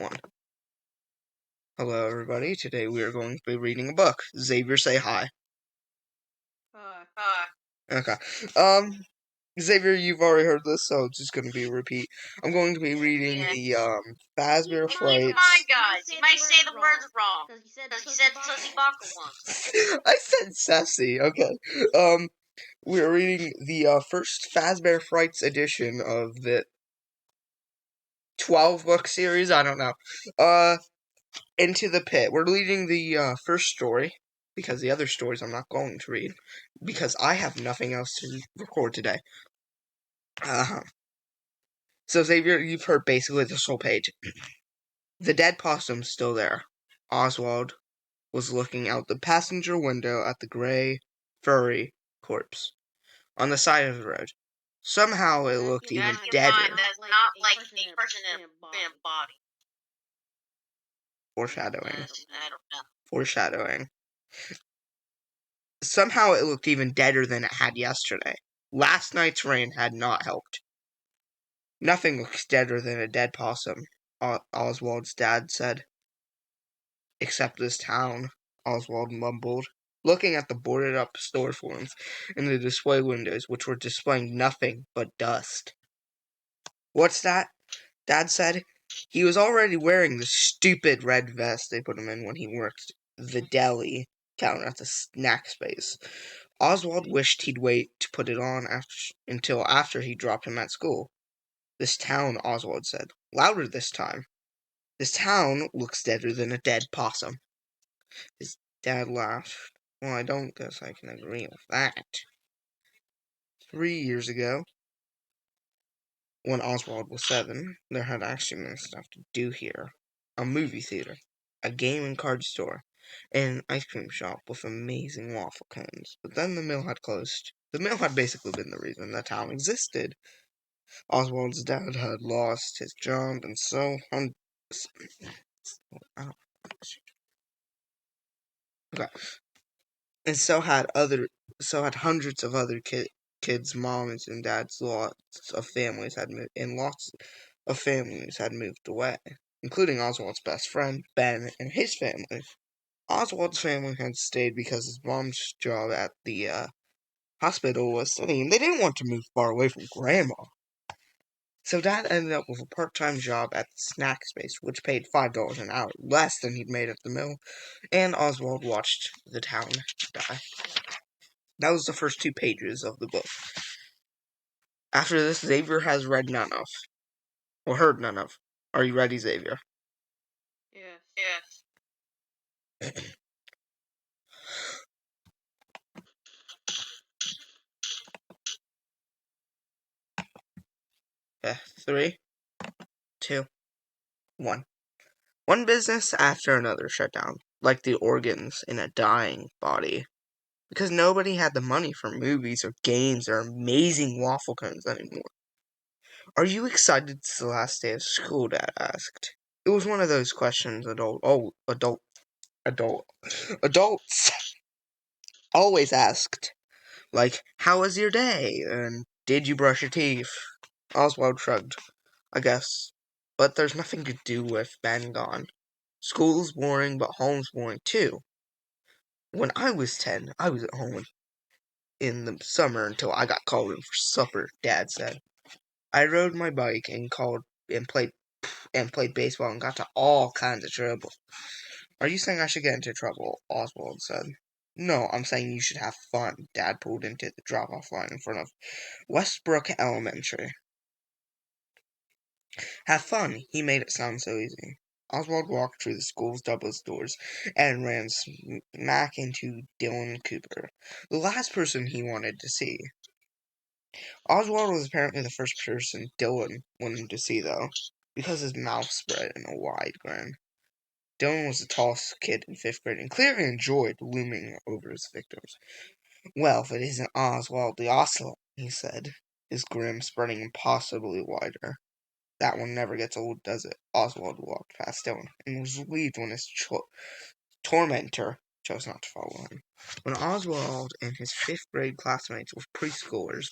1. Hello, everybody. Today we are going to be reading a book. Xavier, say hi. Hi. Okay. Xavier, you've already heard this, so it's just going to be a repeat. I'm going to be reading the fazbear frights. You might say the words wrong. Because you said Sussy Baka once. I said sassy. Okay. We're reading the first fazbear frights edition of the 12-book series. I don't know. Into the Pit. We're reading the first story, because the other stories I'm not going to read, because I have nothing else to record today. So Xavier, you've heard basically this whole page. The dead possum's still there. Oswald was looking out the passenger window at the gray, furry corpse on the side of the road. Somehow it looked even deader. That's not like a person in a body. Foreshadowing. I don't know. Foreshadowing. Somehow it looked even deader than it had yesterday. Last night's rain had not helped. Nothing looks deader than a dead possum, Oswald's dad said. Except this town, Oswald mumbled, looking at the boarded-up storefronts in the display windows, which were displaying nothing but dust. What's that? Dad said. He was already wearing the stupid red vest they put him in when he worked the deli counter at the snack space. Oswald wished he'd wait to put it on until after he dropped him at school. This town, Oswald said, louder this time. This town looks deader than a dead possum. His dad laughed. Well, I don't guess I can agree with that. 3 years ago, when Oswald was 7, there had actually been stuff to do here. A movie theater, a game and card store, and an ice cream shop with amazing waffle cones. But then the mill had closed. The mill had basically been the reason the town existed. Oswald's dad had lost his job, and so had hundreds of other kids' moms and dads. Lots of families had moved away, including Oswald's best friend Ben and his family. Oswald's family had stayed because his mom's job at the hospital was steady, and they didn't want to move far away from Grandma. So Dad ended up with a part-time job at the snack space, which paid $5 an hour, less than he'd made at the mill, and Oswald watched the town die. That was the first 2 pages of the book. After this, Xavier has read none of, or heard none of. Are you ready, Xavier? Yes. Okay, 3, 2, 1. One business after another shut down, like the organs in a dying body, because nobody had the money for movies or games or amazing waffle cones anymore. Are you excited it's the last day of school? Dad asked. It was one of those questions adults always asked. Like, how was your day? And did you brush your teeth? Oswald shrugged. I guess. But there's nothing to do with Ben gone. School's boring, but home's boring too. When I was 10, I was at home in the summer until I got called in for supper, Dad said. I rode my bike and played baseball and got to all kinds of trouble. Are you saying I should get into trouble? Oswald said. No, I'm saying you should have fun. Dad pulled into the drop-off line in front of Westbrook Elementary. Have fun. He made it sound so easy. Oswald walked through the school's double doors and ran smack into Dylan Cooper, the last person he wanted to see. Oswald was apparently the first person Dylan wanted to see, though, because his mouth spread in a wide grin. Dylan was the tallest kid in 5th grade and clearly enjoyed looming over his victims. Well, if it isn't Oswald the Ocelot, he said, his grin spreading impossibly wider. That one never gets old, does it? Oswald walked past Dylan and was relieved when his tormentor chose not to follow him. When Oswald and his 5th grade classmates were preschoolers,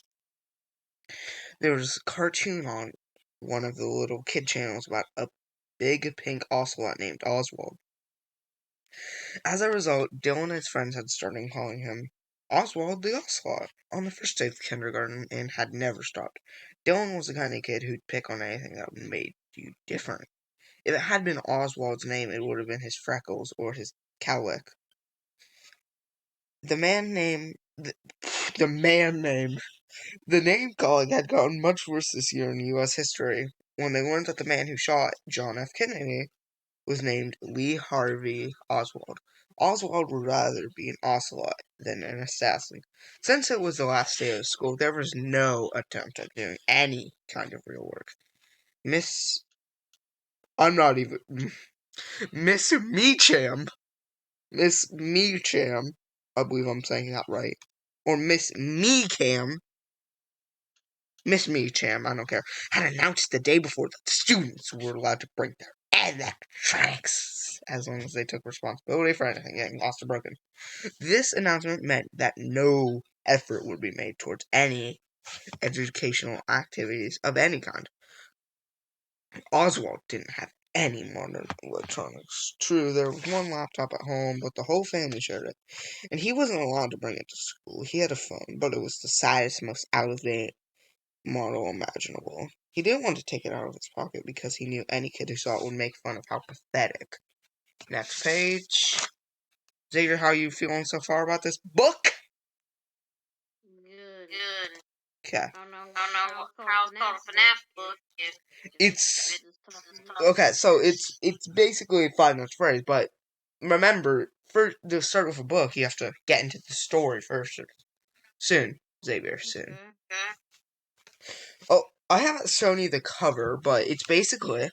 there was a cartoon on one of the little kid channels about a big pink ocelot named Oswald. As a result, Dylan and his friends had started calling him Oswald the Ocelot on the first day of kindergarten and had never stopped. Dylan was the kind of kid who'd pick on anything that made you different. If it had been Oswald's name, it would have been his freckles or his cowlick. The name calling had gotten much worse this year in U.S. history when they learned that the man who shot John F. Kennedy was named Lee Harvey Oswald. Oswald would rather be an ocelot than an assassin. Since it was the last day of school, there was no attempt at doing any kind of real work. Miss Meacham, I believe I'm saying that right, or Miss Meacham, I don't care, had announced the day before that the students were allowed to bring their electronics as long as they took responsibility for anything getting lost or broken. This announcement meant that no effort would be made towards any educational activities of any kind. Oswald didn't have any modern electronics. True, there was one laptop at home, but the whole family shared it, and he wasn't allowed to bring it to school. He had a phone, but it was the saddest, most out-of-date model imaginable. He didn't want to take it out of his pocket because he knew any kid who saw it would make fun of how pathetic. Next page. Xavier, how are you feeling so far about this book? Good. Okay. I don't know how it's called a FNAF book. It's okay. So it's basically a Five Nights at Freddy's, but remember, to start with a book, you have to get into the story first. Soon, Xavier. Soon. Okay. Oh, I haven't shown you the cover, but it's basically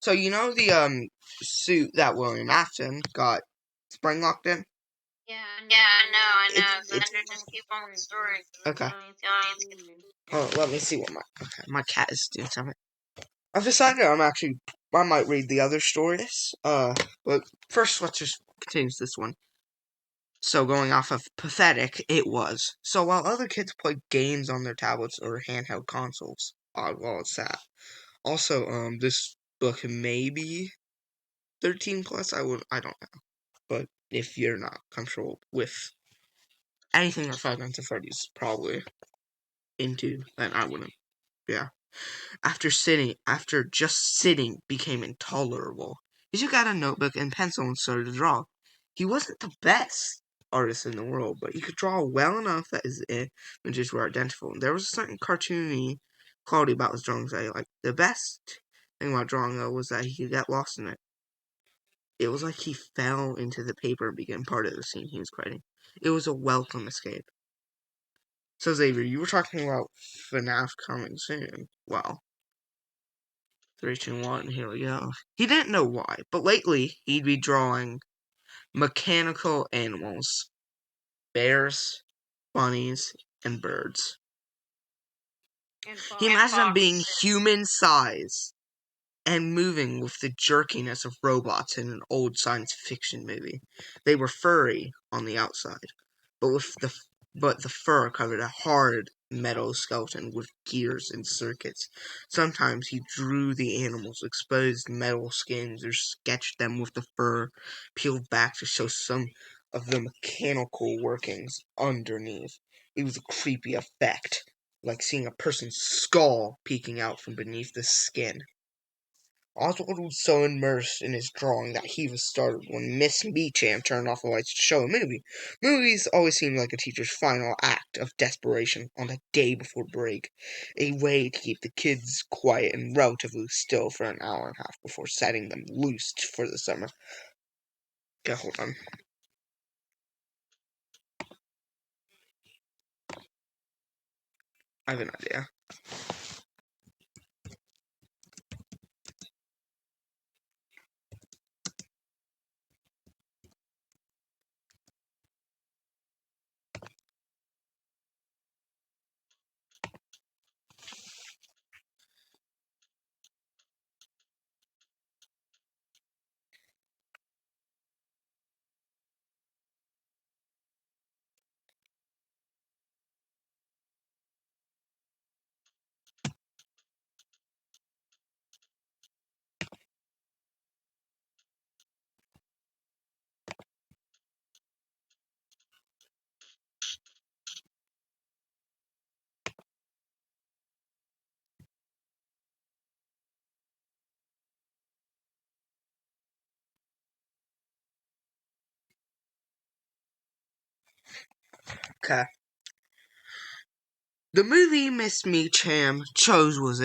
so you know the suit that William Afton got spring locked in. Yeah, I know. It's Just keep on the story. okay. It's confusing. Oh, let me see what my cat is doing something. I've decided I might read the other stories. But first let's just continue this one. So going off of pathetic, it was. So while other kids played games on their tablets or handheld consoles, Oswald sat. Also, this book may be 13 plus. I don't know. But if you're not comfortable with anything that Five Nights at Freddy's probably into, then I wouldn't. Yeah. After just sitting became intolerable. He took out a notebook and pencil and started to draw. He wasn't the best artist in the world, but he could draw well enough that his images were identifiable. There was a certain cartoony quality about his drawings that I liked. The best thing about drawing, though, was that he could get lost in it. It was like he fell into the paper and became part of the scene he was creating. It was a welcome escape. So, Xavier, you were talking about FNAF coming soon. Well, 3, 2, 1, here we go. He didn't know why, but lately he'd be drawing mechanical animals. Bears, bunnies, and birds. He imagined them being human size and moving with the jerkiness of robots in an old science fiction movie. They were furry on the outside, but the fur covered a hard metal skeleton with gears and circuits. Sometimes he drew the animals' exposed metal skins or sketched them with the fur peeled back to show some of the mechanical workings underneath. It was a creepy effect, like seeing a person's skull peeking out from beneath the skin. Oswald was so immersed in his drawing that he was startled when Miss Meacham turned off the lights to show a movie. Movies always seemed like a teacher's final act of desperation on the day before break, a way to keep the kids quiet and relatively still for an hour and a half before setting them loose for the summer. Okay, hold on. I have an idea. Okay. The movie Miss Meacham chose was,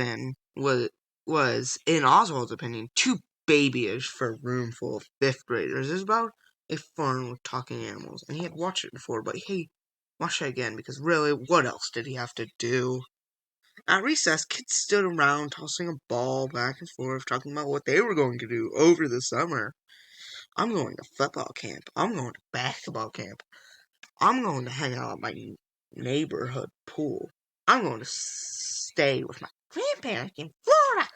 in Oswald's opinion, too babyish for a room full of fifth graders. It was about a farm with talking animals, and he had watched it before, but he watched it again because really, what else did he have to do? At recess, kids stood around tossing a ball back and forth, talking about what they were going to do over the summer. I'm going to football camp. I'm going to basketball camp. I'm going to hang out at my neighborhood pool. I'm going to stay with my grandparents in Florida.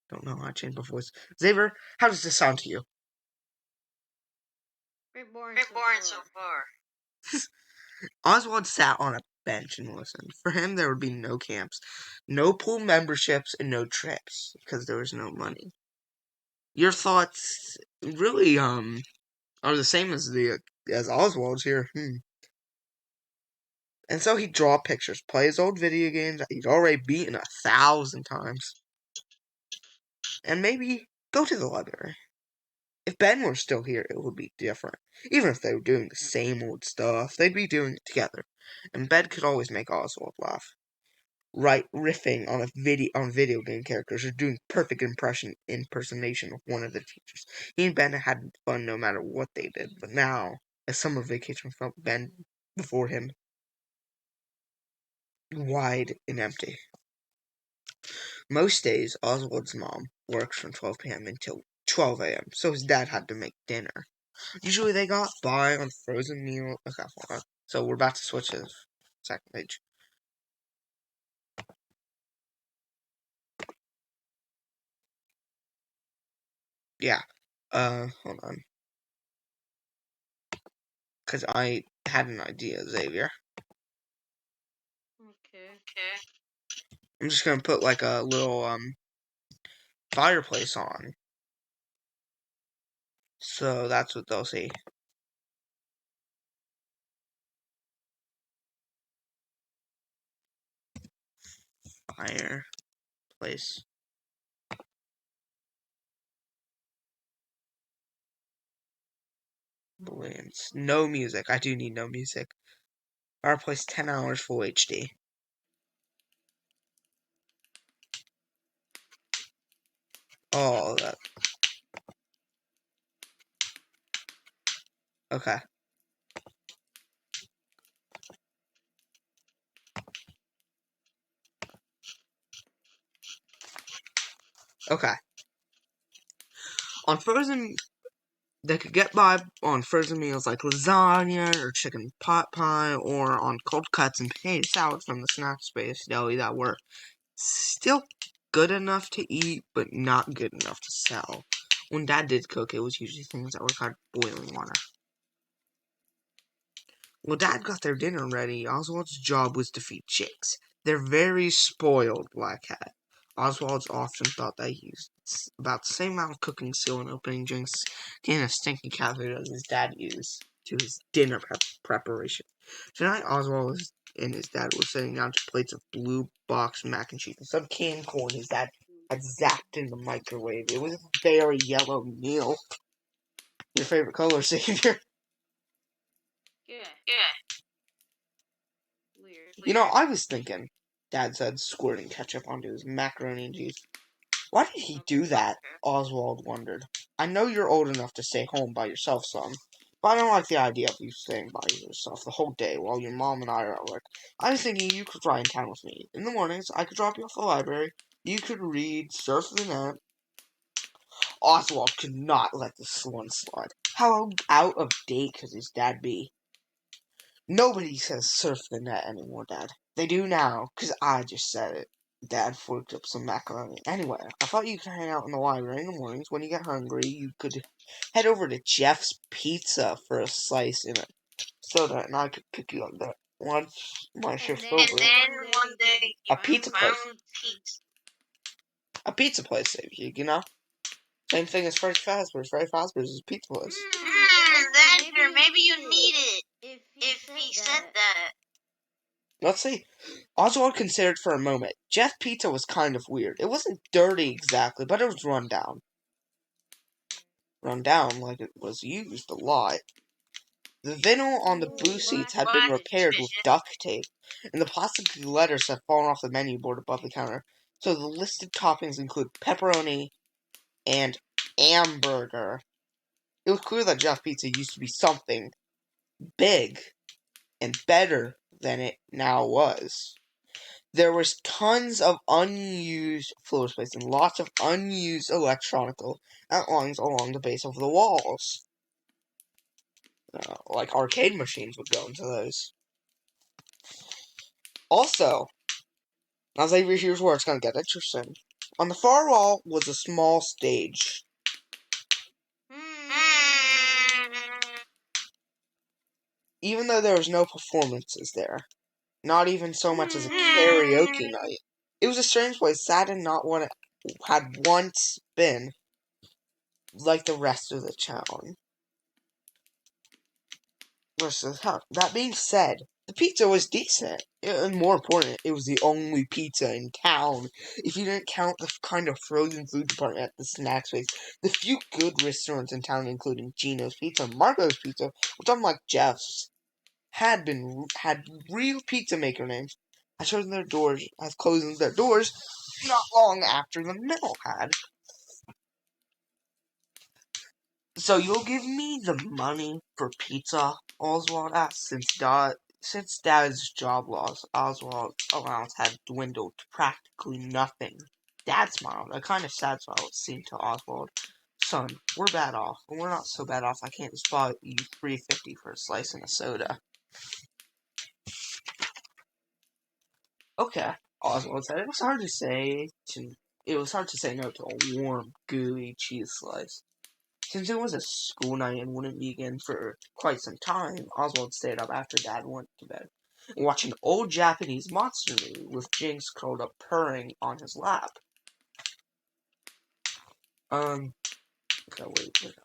Don't know how to change my voice. Xavier, how does this sound to you? Very boring Very so boring far. so far. Oswald sat on a bench and listened. For him, there would be no camps, no pool memberships, and no trips because there was no money. Your thoughts really are the same as Oswald's here. And so he'd draw pictures, play his old video games that he'd already beaten 1,000 times, and maybe go to the library. If Ben were still here, it would be different. Even if they were doing the same old stuff, they'd be doing it together. And Ben could always make Oswald laugh. Right, riffing on video game characters or doing perfect impersonation of one of the teachers. He and Ben had fun no matter what they did. But now, as summer vacation felt Ben before him, wide and empty. Most days, Oswald's mom works from 12 p.m. until 12 a.m., so his dad had to make dinner. Usually they got by on frozen meal. Okay, hold on. So we're about to switch to the second page. Yeah. Hold on. Because I had an idea, Xavier. Okay. I'm just gonna put like a little fireplace on. So that's what they'll see. Fireplace. Balloons. No music. I do need no music. Fireplace 10 hours full HD. Oh, that. Okay. Okay. On frozen, they could get by on frozen meals like lasagna or chicken pot pie, or on cold cuts and potato salad from the snack space deli that were still good enough to eat, but not good enough to sell. When Dad did cook, it was usually things that required boiling water. When Dad got their dinner ready, Oswald's job was to feed chicks. They're very spoiled, Black Hat. Oswald's often thought that he used about the same amount of cooking skill and opening drinks in a stinky cat food as his dad used to his dinner preparation. Tonight, Oswald and his dad were sitting down to plates of blue box mac and cheese and some canned corn his dad had zapped in the microwave. It was a very yellow meal. Your favorite color, Savior? Yeah. Yeah. Weird. You know, I was thinking, Dad said, squirting ketchup onto his macaroni and cheese. Why did he do that? Oswald wondered. I know you're old enough to stay home by yourself, son, but I don't like the idea of you staying by yourself the whole day while your mom and I are at work. I was thinking you could fly in town with me. In the mornings, I could drop you off at the library. You could read, surf the net. Oswald could not let this one slide. How out of date could his dad be? Nobody says surf the net anymore, Dad. They do now, 'cause I just said it. Dad forked up some macaroni. Anyway, I thought you could hang out in the library in the mornings. When you get hungry, you could head over to Jeff's Pizza for a slice and a soda, and I could pick you up there. Once my shift's then over. And then one day A you pizza found place. pizza. A pizza place, you know? Same thing as Freddy Fazbear's. Freddy Fazbear's is a pizza place. Maybe you need it if he said that. Let's see. Oswald considered for a moment. Jeff Pizza was kind of weird. It wasn't dirty exactly, but it was run down. Run down like it was used a lot. The vinyl on the blue seats had been repaired with duct tape, and the plastic letters had fallen off the menu board above the counter. So the listed toppings include pepperoni and hamburger. It was clear that Jeff Pizza used to be something big and better than it now was. There was tons of unused floor space and lots of unused electronical outlines along the base of the walls. Like arcade machines would go into those. Also, now Xavier, here's where it's going to get interesting. On the far wall was a small stage. Even though there was no performances there, not even so much as a karaoke night. It was a strange place, sad and not one it had once been like the rest of the town. That being said, the pizza was decent. And more important, it was the only pizza in town. If you didn't count the kind of frozen food department at the snack space, the few good restaurants in town, including Gino's Pizza, Marco's Pizza, which unlike Jeff's, had real pizza maker names, had closed their doors not long after the mill had. So you'll give me the money for pizza? Oswald asked, since Dad's job loss, Oswald's allowance had dwindled to practically nothing. Dad smiled, a kind of sad smile it seemed to Oswald. Son, we're bad off, but we're not so bad off I can't just buy you $3.50 for a slice and a soda. Okay, Oswald said. It was hard to say no to a warm, gooey cheese slice. Since it was a school night and wouldn't be again for quite some time, Oswald stayed up after Dad went to bed and watched an old Japanese monster movie with Jinx curled up purring on his lap. Okay, wait.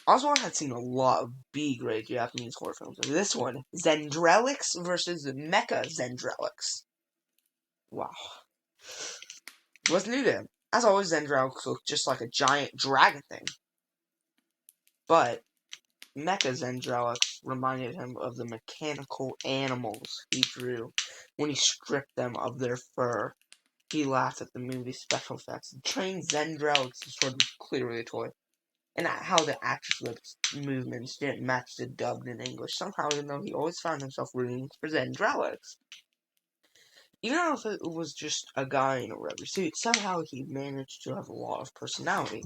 Oswald had seen a lot of B-grade Japanese horror films. This one, Zendrelix versus Mecha Zendrelix. Wow. It was new to him. As always, Zendrelix looked just like a giant dragon thing. But Mecha Zendrelix reminded him of the mechanical animals he drew when he stripped them of their fur. He laughed at the movie's special effects. The trained Zendrelix's sword was clearly a toy, and at how the actor's lips movements didn't match the dubbed in English. Somehow, even though he always found himself rooting for Zendrelix. Even if it was just a guy in a rubber suit, somehow he managed to have a lot of personality.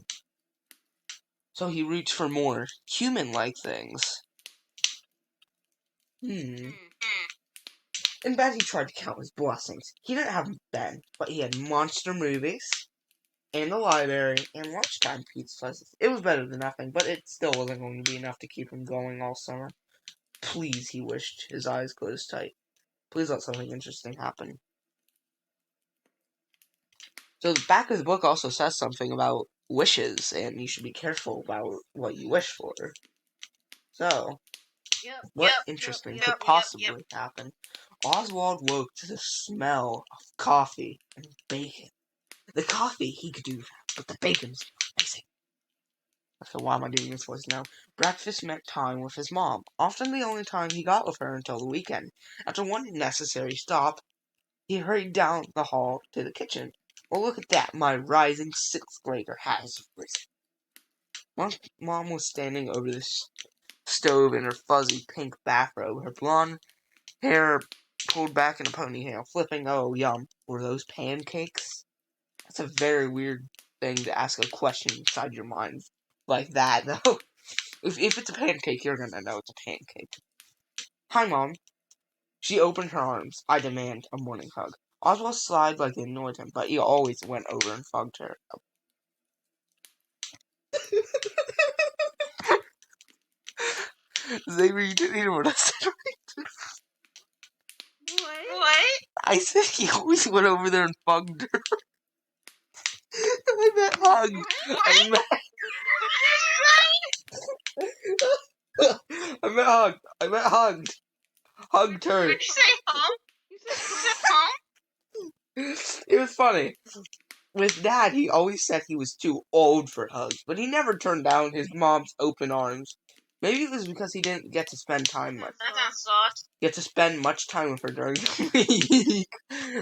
So he reached for more human-like things. In bed, he tried to count his blessings. He didn't have Ben, but he had monster movies, and the library, and lunchtime pizza slices. It was better than nothing, but it still wasn't going to be enough to keep him going all summer. Please, he wished, his eyes closed tight. Please let something interesting happen. So the back of the book also says something about wishes, and you should be careful about what you wish for. So, what interesting could possibly happen? Oswald woke to the smell of coffee and bacon. The coffee, he could do that, but the bacon's amazing. Okay, why am I doing this voice now? Breakfast meant time with his mom, often the only time he got with her until the weekend. After one necessary stop, he hurried down the hall to the kitchen. Well, look at that, my rising sixth grader has risen. Mom was standing over the stove in her fuzzy pink bathrobe, her blonde hair pulled back in a ponytail, flipping. Oh, yum. Were those pancakes? That's a very weird thing to ask a question inside your mind like that, though. If it's a pancake, you're gonna know it's a pancake. Hi, Mom. She opened her arms. I demand a morning hug. Oswald sighed like it annoyed him, but he always went over and hugged her. Xavier, you didn't hear what I said, right? What? I said he always went over there and hugged her. I meant hugged. I meant hugged. Hugged her. Did you say home? You said home? It was funny. With Dad, he always said he was too old for hugs, but he never turned down his mom's open arms. Maybe it was because he didn't get to spend time much. That sounds sauce. Get to spend much time with her during the week.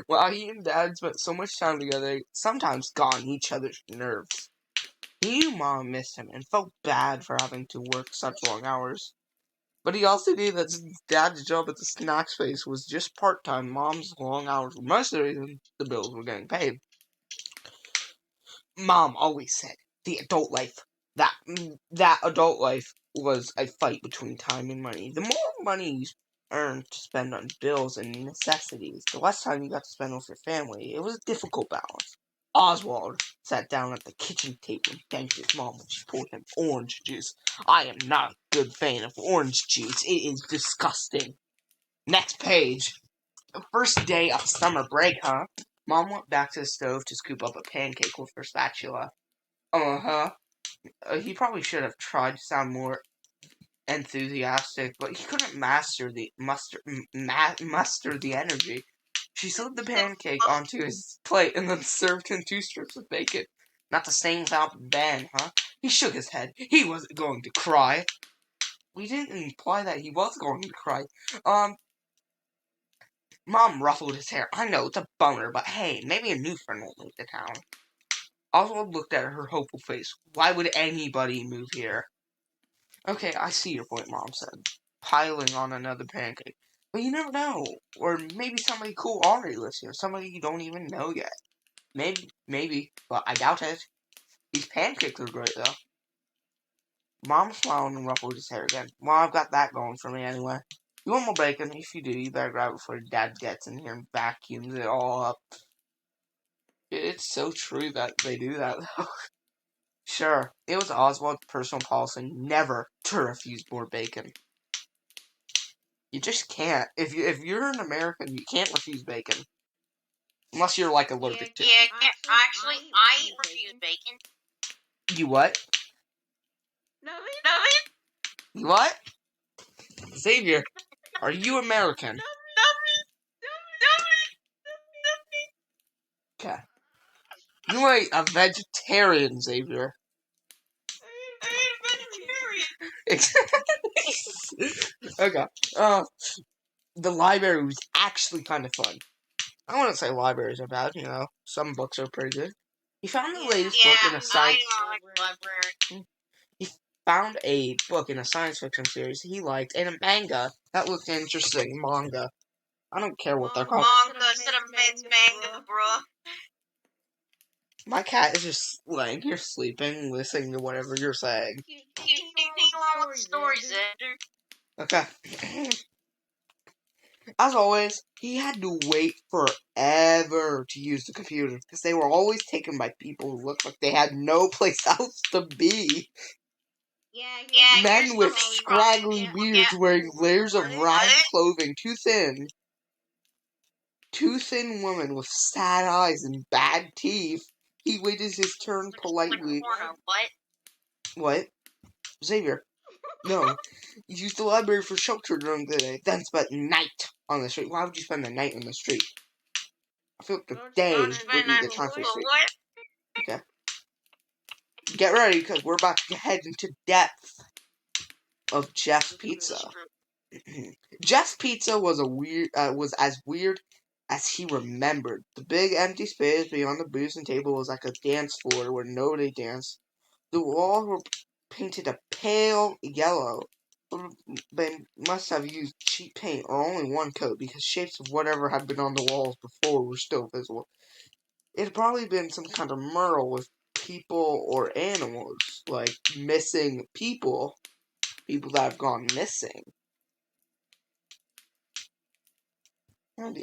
While he and Dad spent so much time together, they sometimes got on each other's nerves. He knew Mom missed him and felt bad for having to work such long hours. But he also knew that Dad's job at the snack space was just part-time. Mom's long hours were most of the reason the bills were getting paid. Mom always said the adult life, that adult life was a fight between time and money. The more money you earned to spend on bills and necessities, the less time you got to spend with your family. It was a difficult balance. Oswald sat down at the kitchen table and thanked his mom when she poured him orange juice. I am not a good fan of orange juice. It is disgusting. Next page. The first day of summer break, huh? Mom went back to the stove to scoop up a pancake with her spatula. He probably should have tried to sound more enthusiastic, but he couldn't muster the energy. She slid the pancake onto his plate and then served him 2 strips of bacon. Not the same without Ben, huh? He shook his head. He wasn't going to cry. We didn't imply that he was going to cry. Mom ruffled his hair. I know, it's a bummer, but hey, maybe a new friend will move to town. Oswald looked at her hopeful face. Why would anybody move here? Okay, I see your point, Mom said, piling on another pancake. But you never know. Or maybe somebody cool already lives here. Somebody you don't even know yet. Maybe, but I doubt it. These pancakes are great, though. Mom smiled and ruffled his hair again. Well, I've got that going for me anyway. You want more bacon? If you do, you better grab it before Dad gets in here and vacuums it all up. It's so true that they do that, though. Sure, it was Oswald's personal policy never to refuse more bacon. You just can't. If you're an American, you can't refuse bacon. Unless you're, like, allergic to it. Yeah, actually, I refuse bacon. You what? No, You what? Xavier, are you American? Okay. You ain't a vegetarian, Xavier. Okay. The library was actually kind of fun. I wouldn't say libraries are bad, some books are pretty good. He found the latest book in a science. He found a book in a science fiction series he liked and a manga that looked interesting. Manga. I don't care what they're called. Manga instead of manga, bro. My cat is just laying here sleeping, listening to whatever you're saying. Continue on with the stories, Xander. Okay. As always, he had to wait forever to use the computer because they were always taken by people who looked like they had no place else to be. Yeah, Men with scraggly beards wearing layers of ragged clothing too thin. Too thin women with sad eyes and bad teeth. He waited his turn politely. What? What? Xavier. No. You used the library for shelter during the day, then spent night on the street. Why would you spend the night on the street? I feel like the day would be the time for the street. Okay. Get ready, because we're about to head into depth of Jeff's Pizza. Jeff's Pizza was as weird as he remembered. The big empty space beyond the booths and table was like a dance floor where nobody danced. The walls were painted a pale yellow. They must have used cheap paint or only one coat because shapes of whatever had been on the walls before were still visible. It had probably been some kind of mural with people or animals, like missing people that have gone missing. How do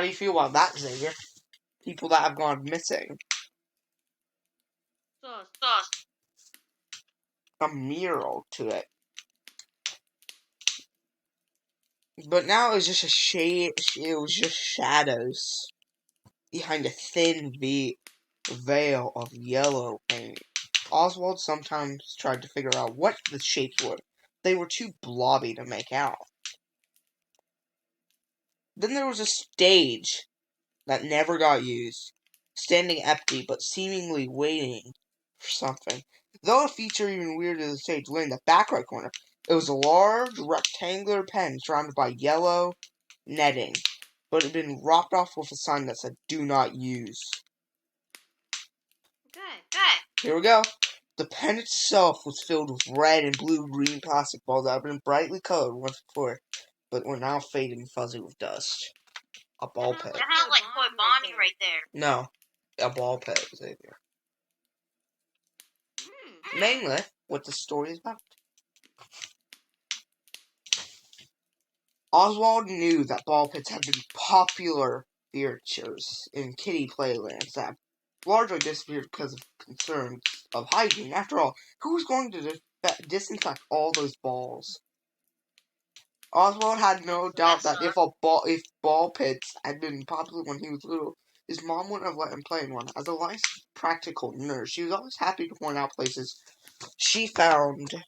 you feel about that, Xavier? People that have gone missing. Sauce. A mural to it. But now it was just it was just shadows behind a thin veil of yellow paint. Oswald sometimes tried to figure out what the shapes were. They were too blobby to make out. Then there was a stage that never got used, standing empty but seemingly waiting for something. Though a feature even weirder to the stage lay in the back right corner, it was a large rectangular pen surrounded by yellow netting, but it had been lopped off with a sign that said, "Do not use." Okay. Here we go. The pen itself was filled with red and blue-green plastic balls that had been brightly colored once before, but were now faded and fuzzy with dust. A ball pit. That sounds like Toy Bonnie right there. No, a ball pit, Xavier. Mainly, what the story is about. Oswald knew that ball pits had been popular features in kiddie playlands that largely disappeared because of concerns of hygiene. After all, who was going to disinfect all those balls? Oswald had no doubt that if ball pits had been popular when he was little, his mom wouldn't have let him play in one. As a licensed practical nurse, she was always happy to point out places she found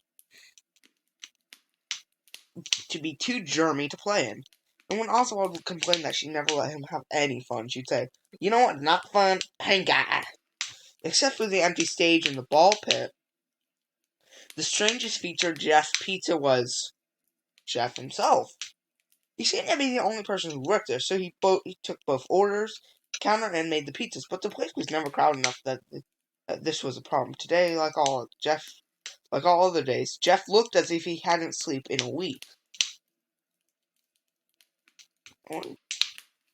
to be too germy to play in. And when Oswald would complain that she never let him have any fun, she'd say, "You know what, not fun, pink eye." Except for the empty stage and the ball pit, the strangest feature of Jeff's pizza was Jeff himself. He seemed to be the only person who worked there, so he took both orders, counter, and made the pizzas. But the place was never crowded enough that this was a problem. Today, like all other days, Jeff looked as if he hadn't slept in a week.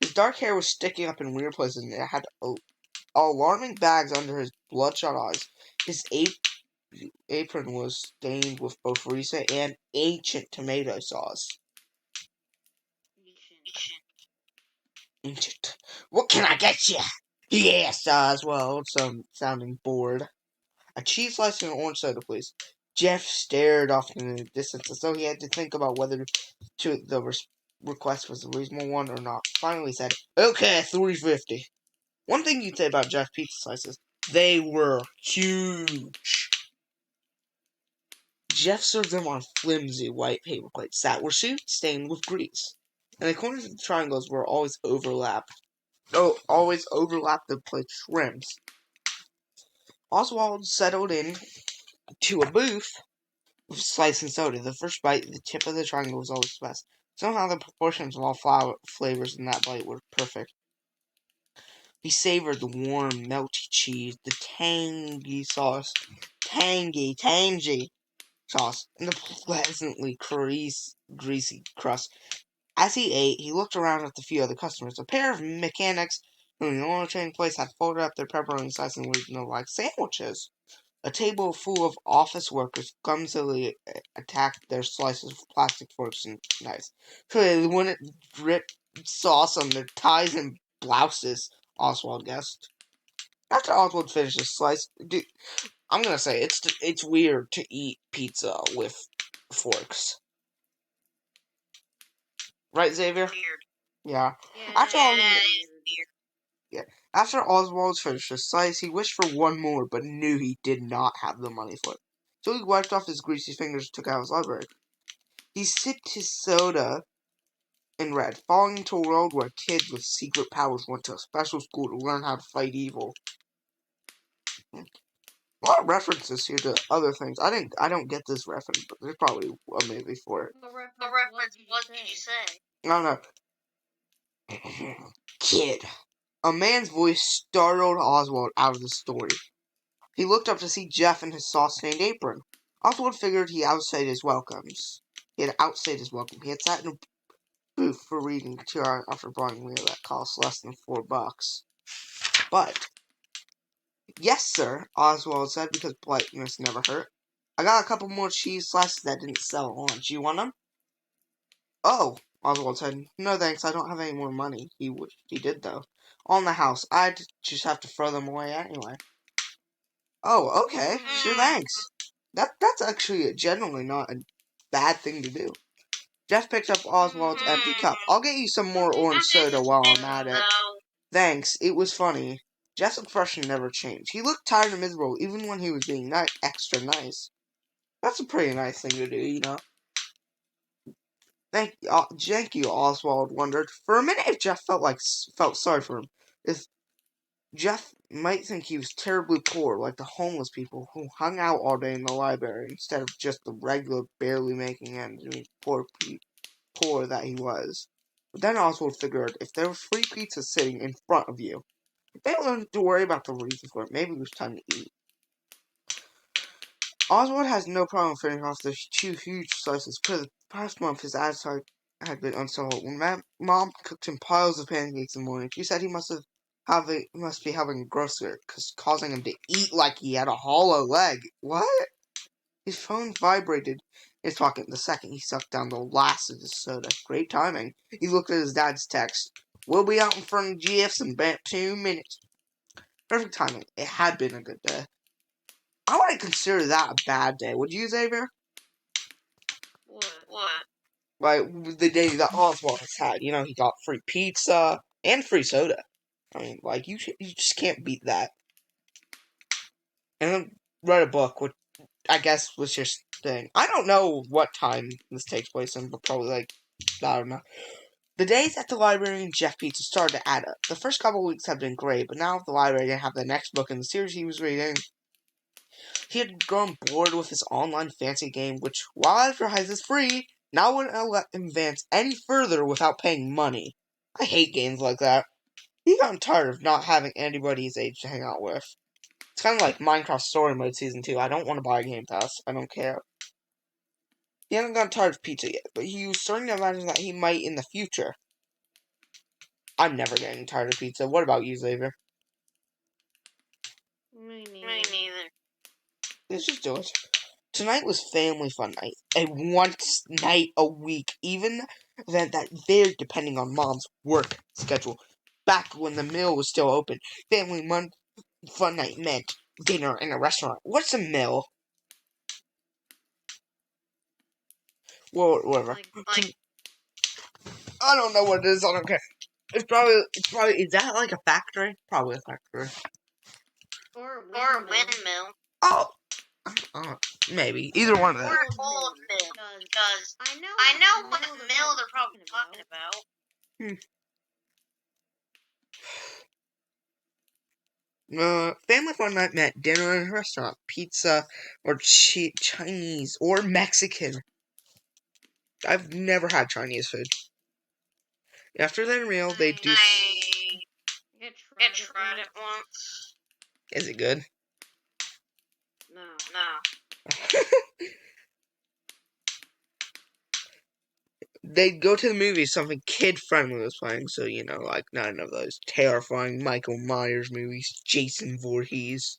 His dark hair was sticking up in weird places, and it had alarming bags under his bloodshot eyes. His apron was stained with both recent and ancient tomato sauce. Ancient. "What can I get you?" he asked Oswald, sounding bored. "A cheese slice and an orange soda, please." Jeff stared off in the distance as though he had to think about whether the request was a reasonable one or not. Finally he said, "Okay, $3.50. One thing you'd say about Jeff's pizza slices, they were huge. Jeff served them on flimsy white paper plates that were stained with grease, and the corners of the triangles were always overlapped the plate's rims. Oswald settled in to a booth with slice and soda. The first bite, the tip of the triangle was always the best. Somehow the proportions of all flavors in that bite were perfect. He savored the warm, melty cheese, the tangy sauce, tangy sauce, and the pleasantly greasy crust. As he ate, he looked around at the few other customers. A pair of mechanics who in the oil change place had folded up their pepperoni slices and were eating them like sandwiches. A table full of office workers clumsily attacked their slices with plastic forks and knives. Clearly, they wouldn't drip sauce on their ties and blouses, Oswald guessed. After Oswald finished his slice, I'm gonna say it's weird to eat pizza with forks, right, Xavier? Weird. Yeah. Weird. After Oswald finished his slice, he wished for one more, but knew he did not have the money for it. So he wiped off his greasy fingers and took out his library. He sipped his soda and read, falling into a world where kids with secret powers went to a special school to learn how to fight evil. A lot of references here to other things. I don't get this reference, but there's probably a movie for it. What reference did you say? I don't know. Kid. A man's voice startled Oswald out of the story. He looked up to see Jeff in his sauce-stained apron. Oswald figured he had outstayed his welcome. He had sat in a booth for reading 2 hours after buying a meal that cost less than $4. But, "Yes, sir," Oswald said, because politeness never hurt. "I got a couple more cheese slices that didn't sell at lunch. You want them?" "Oh," Oswald said. "No thanks, I don't have any more money." He did, though. "All in the house. I'd just have to throw them away anyway." "Oh, okay. Sure, thanks." That's actually generally not a bad thing to do. Jeff picked up Oswald's empty cup. "I'll get you some more orange soda while I'm at it." "Thanks, it was funny." Jeff's expression never changed. He looked tired and miserable even when he was being extra nice. That's a pretty nice thing to do, you know. Thank you, Oswald wondered. For a minute if Jeff felt sorry for him. If Jeff might think he was terribly poor, like the homeless people who hung out all day in the library instead of just the regular, barely making ends meet poor that he was. But then Oswald figured if there was free pizza sitting in front of you, they don't have to worry about the reason for it. Maybe it was time to eat. Oswald has no problem finishing off those 2 huge slices. For the past month, his appetite had been unsettled. When Mom cooked him piles of pancakes in the morning, she said he must be having a growth spurt, causing him to eat like he had a hollow leg. What? His phone vibrated in his pocket the second he sucked down the last of his soda. Great timing. He looked at his dad's text. We'll be out in front of GF's in about 2 minutes. Perfect timing. It had been a good day. I wouldn't consider that a bad day. Would you, Xavier? What? Like, the day that Oswald has had. You know, he got free pizza and free soda. I mean, like, you just can't beat that. And then read a book, which I guess was just thing. I don't know what time this takes place in, but probably, like, I don't know. The days at the library and Jeff Pizza started to add up. The first couple of weeks had been great, but now the library didn't have the next book in the series he was reading. He had grown bored with his online fantasy game, which, while advertised as free, now wouldn't let him advance any further without paying money. I hate games like that. He got tired of not having anybody his age to hang out with. It's kind of like Minecraft Story Mode Season 2. I don't want to buy a Game Pass. I don't care. He hasn't gotten tired of pizza yet, but he was starting to imagine that he might in the future. I'm never getting tired of pizza. What about you, Xavier? Me Me neither. Let's just do it. Tonight was family fun night. A once night a week, even that varied depending on Mom's work schedule. Back when the mill was still open, family fun night meant dinner in a restaurant. What's a mill? Well, whatever. Like I don't know what it is. I don't care. It's probably. Is that like a factory? Probably a factory. or a Or a windmill. windmill. Oh, maybe either one of them. Or a coal mill. Because I I know what what mill mill they're they're probably talking talking about. Family fun night meant dinner in a restaurant, pizza, or Chinese or Mexican. I've never had Chinese food. After their meal, they do. I I tried it once. Is it good? No. No. They'd go to the movies, something kid-friendly was playing, so, you know, like none of those terrifying Michael Myers movies, Jason Voorhees.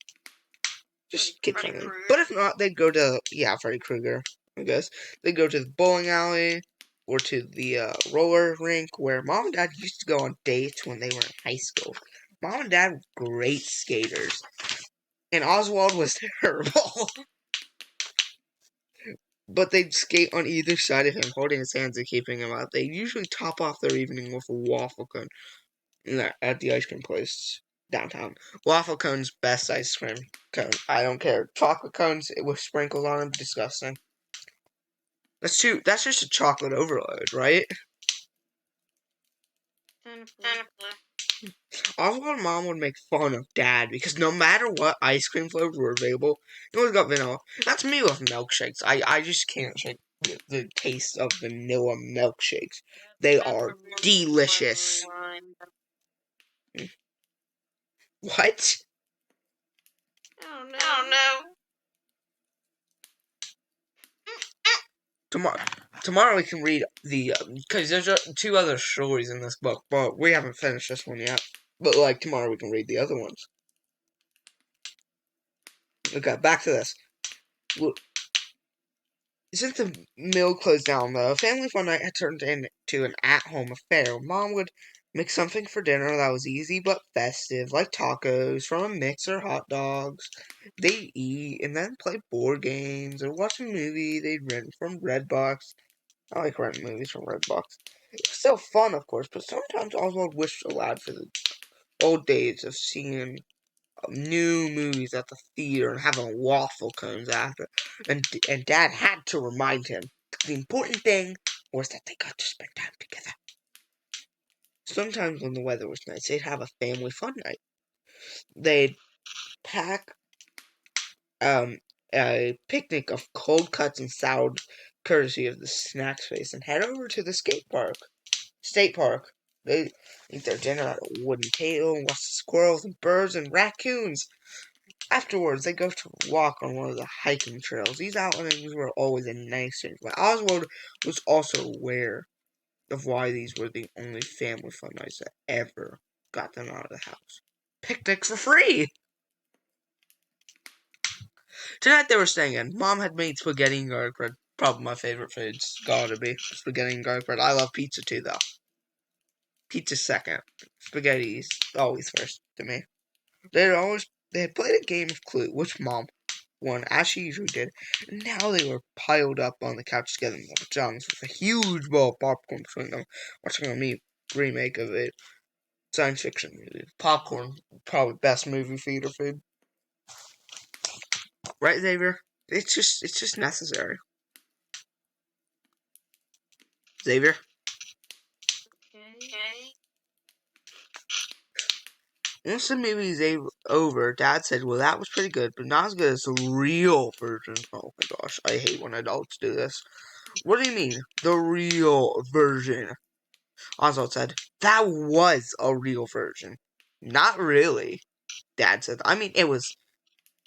Just kid-friendly. But if not, they'd go to, Freddy Krueger, I guess. They'd go to the bowling alley, or to the roller rink, where Mom and Dad used to go on dates when they were in high school. Mom and Dad were great skaters. And Oswald was terrible. But they'd skate on either side of him, holding his hands and keeping him up. They'd usually top off their evening with a waffle cone at the ice cream place downtown. Waffle cone's best ice cream cone. I don't care. Chocolate cones with sprinkles on them, disgusting. That's just a chocolate overload, right? Technically. Oswald and Mom would make fun of Dad because no matter what ice cream flavors were available, it always got vanilla. That's me with milkshakes. I just can't shake the taste of vanilla milkshakes. They are delicious. What? I don't I don't know. Tomorrow we can read the because there's 2 other stories in this book, but we haven't finished this one yet. But like tomorrow we can read the other ones. Okay, back to this. Since the mill closed down, the family fun night had turned into an at-home affair. Mom would make something for dinner that was easy but festive, like tacos from a mix or hot dogs. They'd eat and then play board games or watch a movie they'd rent from Redbox. I like renting movies from Redbox. It was still fun, of course, but sometimes Oswald wished aloud for the old days of seeing new movies at the theater and having waffle cones after. And Dad had to remind him the important thing was that they got to spend time together. Sometimes when the weather was nice, they'd have a family fun night. they'd pack a picnic of cold cuts and salad, courtesy of the snack space, and head over to the state park. They eat their dinner at a wooden table and watch the squirrels and birds and raccoons. Afterwards, they go to walk on one of the hiking trails. These outings were always a nice change, but Oswald was also aware of why these were the only family fun nights that ever got them out of the house. Picnics for free! Tonight they were staying in. Mom had made spaghetti and garlic bread. Probably my favorite food's gotta be spaghetti and garlic bread. I love pizza too, though. Pizza's second. Spaghetti's always first to me. They had played a game of Clue, which Mom won, as she usually did, and now they were piled up on the couch together in their pajamas with a huge bowl of popcorn between them, watching a remake of a science fiction movie. Popcorn, probably best movie theater food. Right, Xavier? It's just necessary. Xavier? Okay. Once the movie was over, Dad said, well, that was pretty good, but not as good as the real version. Oh my gosh, I hate when adults do this. What do you mean, the real version? Oswald said, that was a real version. Not really, Dad said. I mean, it was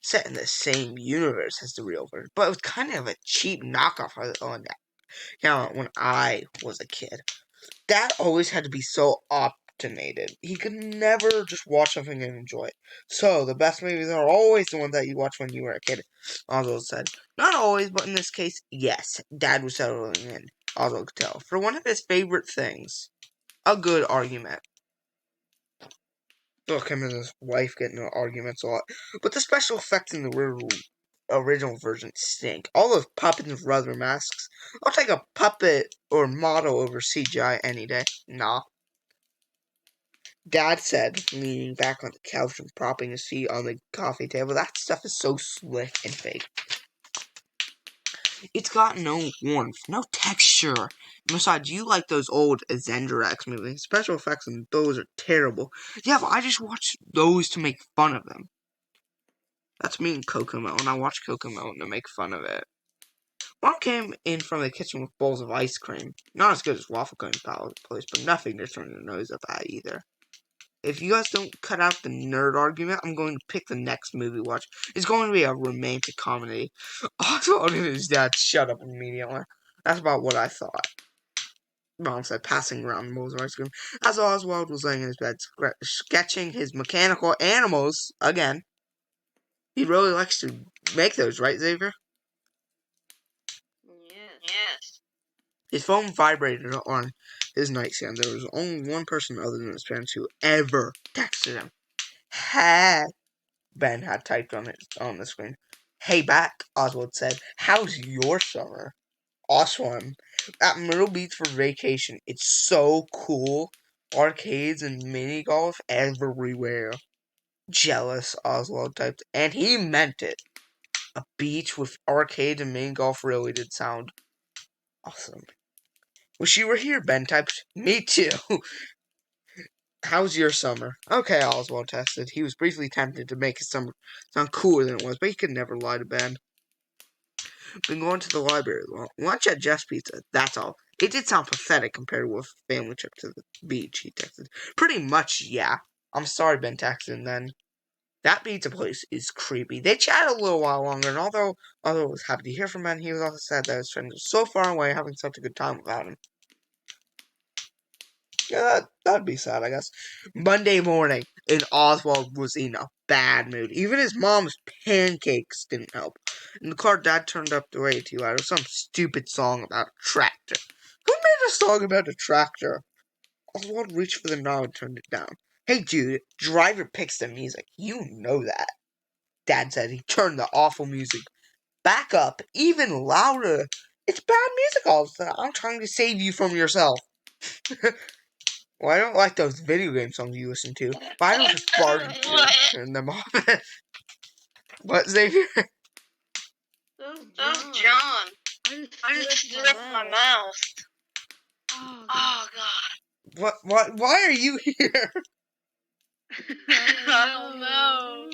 set in the same universe as the real version, but it was kind of a cheap knockoff on that. When I was a kid. Dad always had to be so opinionated. He could never just watch something and enjoy it. So, the best movies are always the ones that you watch when you were a kid, Oswald said. Not always, but in this case, yes. Dad was settling in, Oswald could tell, for one of his favorite things. A good argument. Look, him and his wife getting into arguments a lot. But the special effects in the original version stink. All those puppets with rubber masks. I'll take a puppet or model over CGI any day. Nah. Dad said, leaning back on the couch and propping his feet on the coffee table, that stuff is so slick and fake. It's got no warmth, no texture. And besides, you like those old Zendrax movies. Special effects in those are terrible. Yeah, but I just watch those to make fun of them. That's me and Kokomo, and I watch Kokomo to make fun of it. Mom came in from the kitchen with bowls of ice cream. Not as good as waffle cone place, but nothing to turn your nose up at either. If you guys don't cut out the nerd argument, I'm going to pick the next movie watch. It's going to be a romantic comedy. Oswald and his dad shut up immediately. That's about what I thought. Mom said, passing around bowls of ice cream. As Oswald was laying in his bed, sketching his mechanical animals again. He really likes to make those, right, Xavier? Yes. His phone vibrated on his nightstand. There was only one person other than his parents who ever texted him. Hey, Ben had typed on the screen. Hey back, Oswald said. How's your summer? Awesome. At Myrtle Beach for vacation. It's so cool. Arcades and mini golf everywhere. Jealous, Oswald typed. And he meant it. A beach with arcades and mini golf really did sound awesome. Wish you were here, Ben typed. Me too. How's your summer? Okay, Oswald tested. He was briefly tempted to make his summer sound cooler than it was, but he could never lie to Ben. Been going to the library. Lunch at Jeff's Pizza. That's all. It did sound pathetic compared with a family trip to the beach, he texted. Pretty much, yeah. I'm sorry, Ben texted then. That pizza place is creepy. They chatted a little while longer, and although was happy to hear from Ben, he was also sad that his friend was so far away having such a good time without him. Yeah, that'd be sad, I guess. Monday morning, and Oswald was in a bad mood. Even his mom's pancakes didn't help. In the car, Dad turned up the radio too loud. It was some stupid song about a tractor. Who made a song about a tractor? Oswald reached for the knob and turned it down. Hey, dude, driver picks the music. You know that. Dad said. He turned the awful music back up, even louder. It's bad music all the time. I'm trying to save you from yourself. Well, I don't like those video game songs you listen to, but I don't just fart and turn them off. What, Xavier? That That was was John. John. I just threw up my mouth. Oh, God. Oh, God. Why are you here? I don't know.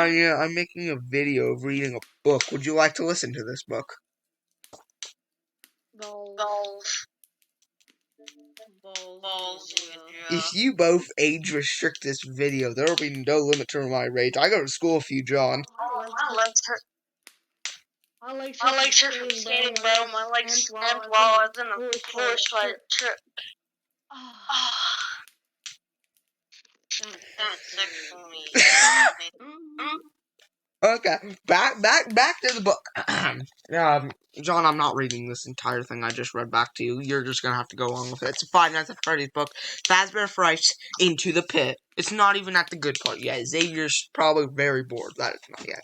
Yeah, I'm making a video of reading a book. Would you like to listen to this book? Balls. If you both age restrict this video, there will be no limit to my rage. I go to school with you, John. I like surfing skating, bro. My legs snapped snapped while while I I was was in a horse horse fight fight trip. Sounds sick for me. Okay, back to the book. John, I'm not reading this entire thing I just read back to you. You're just gonna have to go along with it. It's a Five Nights at Freddy's book. Fazbear frights into the pit. It's not even at the good part yet. Xavier's probably very bored that it's not yet.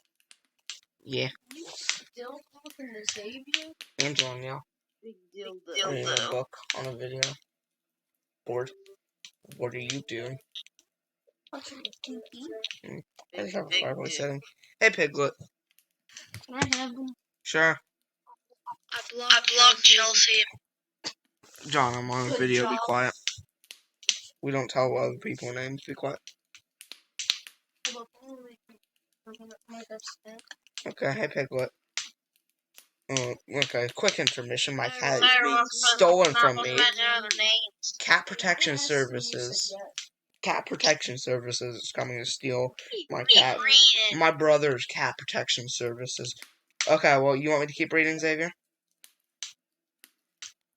Yeah. You still talking to Xavier? And John, yeah. Big deal, Reading a book on a video. Bored. What are you doing? Watching a TV. I just have a fireplace setting. Hey, Piglet. Can I have them? Sure. I blocked Chelsea. John, I'm on a video. Be quiet. We don't tell other people names. Be quiet. Okay, hey, Piglet. Okay, quick intermission. My cat is being stolen from me. Cat Protection Services. Cat Protection Services is coming to steal my cat. My brother's Cat Protection Services. Okay, well, you want me to keep reading, Xavier?